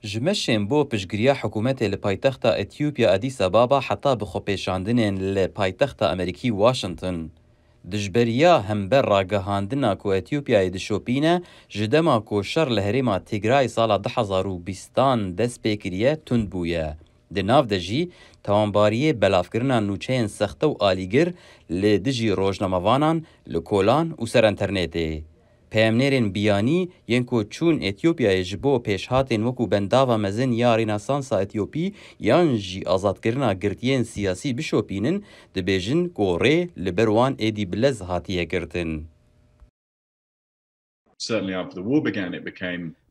جمشن بو پشگریا حکومت لپایتخت اتیوپیا ادیس ابابا حتی بخو پیشاندنین لپایتخت امریکی واشنطن. دجبریا همبر راگهاندنا کو اتیوپیا دشوپینه جدما کو شر لهریما تیگرای سال 2020 دست پیکریه تند بویه. دناو دجی توانباریه بلافکرنا نوچین سخته و آلیگر لدجی روشنموانان لکولان و سر انترنته. پیامنرین بیانی ینکو چون اتیوپیا جبو پیشهاتین وکو بنداوا مزن یا ریناسانسا اتیوپی یان جی آزادکرنا گرتین سیاسی بشوپینن دبیجن گوره لبروان ایدی بلز هاتیه گرتن.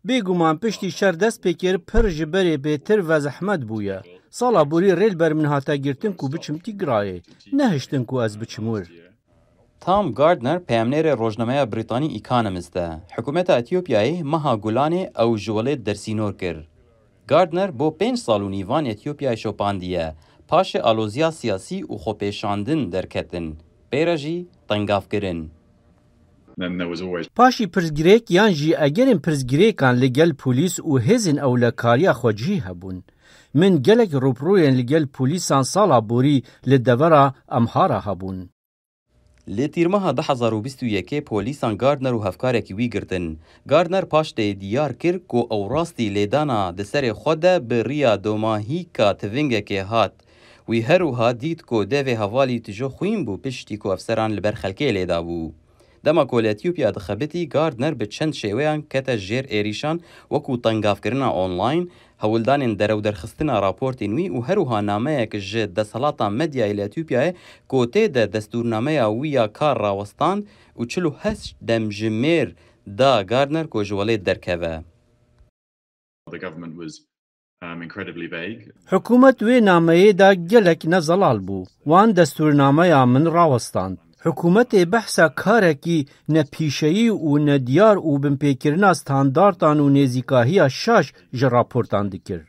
بێگومان پشتی شەر دەست پێکرد پڕ ji berê bêtir ve zehmet bûye. Sala borî rêl ber min hate girtin ku biçim Tîgrayê. Nehiştin ku ez biçim wir. تام گاردنر پیامنر روزنامه بریتانی اکانومیست حکومت اتیوپیای مها گولانه او جوله درسینور کر. گاردنر بو 5 سال و نیوان اتیوپیای شوپاندیه پاش آلوزیا سیاسی و خوپیشاندن درکتن. بیراجی تنگاف کرن. پاشی پرزگرێک یان jî egerên pirzgirêkan li gel polîs û hêzên ewlekariya xwe cihî hebûn. Min gelek rûpirûyên li gel polîsan sala borî li devera Amhara hebûn. Li tîrmeha 2021 polîsan Gardner û hevkarekî wî girtin. Gardner paş tê diyar kir ku ew rastî lêdana di serê xwe de bi rêya domahîka tivingekê hat. Wî her wiha dît ku devê hevalî tije xwîn bû piştî ku efseran li ber xelkê lêda bû. Dema ku li Etiyopya dixebitî Gardner bi çend şêweyan kete jêr êrîşan wekû tengavkirina online, hewildanên derewderxistina raportên wî û her wiha nameyek ji deshelata medyayê li Etiyopyayê ku tê de destûrnameya wî ya kar rawestand û 48 demjimêr da Gardner ku ji welê derkeve. Hikûmet wê nameyê da gelek ne zelal bû. Wan destûrnameya min rawestand. Hikûmetê behsa karekî ne pîşeyî û ne diyar û binpêkirina standardan û nêzîkahiya şaş ji raportan dikir.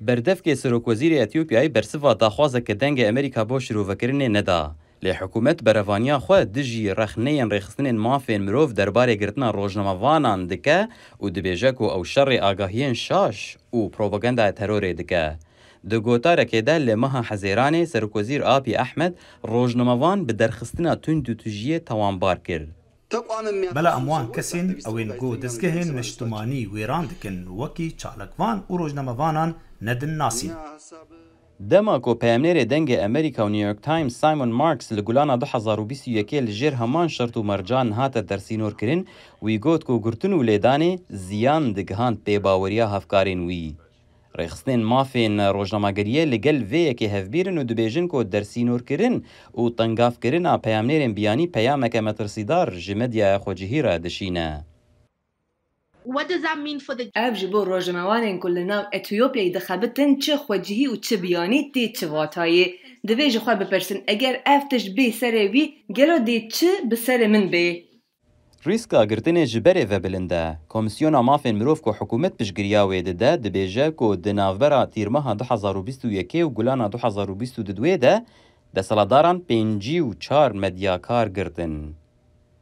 Berdevkê Serokwezîrê Etiyopyayê bersiva daxwazeke dengê Amerîka bo şîrovekirinê neda. Lê hikûmet berevaniya xwe dijî rexneyên rêxistinên mafên mirov derbarê girtina rojnamavanan dike û dibêje ku ew şerê agahiyên şaş û propagandaya terorê dike. Di gotarekê de li meha Hezêranê Serokwezîr Abiy Ahmed rojnamavan bi derxistina tund û tujiyê tawanbar kir. Bela em wan kesên ewên got dizgehên niştimanî wêran dikin wekî çalakvan û rojnamavanan nedin nasîn. Dema ku peyamnêrê dengê Amerîka û New York Times Simon Marks li gulana 2021 li jêr heman şert û mercan hate dersînor kirin, wî got ku girtin û lêdanê ziyan digihand pêbaweriya hevkarên wî. Rêxistinên mafên rojnamageriyê li gel vê yekê hevbîrin û dibêjin ku dersînorkirin û tengavkirina peyamnêrên biyanî peyameke metirsîdar ji medyaya xwecihî re dişîne. Ev ji bo rojnamevanên ku li nav Etiyopyayê dixebitin çi xwecihî û çi biyanî tê çi watayê. Divê ji xwe bipirsin eger ev tişt bê serê wî gelo dê çi bi serê min bê. Rîska girtinê ji berê vebilind e. Komisyona Mafên Mirov ku hikûmet piştgiriya wê dide dibêje ku di navbera tîrmeha 2021 û gulana 2022 de deseladaran 54 medyakar girtin.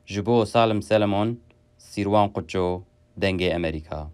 Ji bo Salim Selemon, Sîrwan Quço, Dengê Amerîka.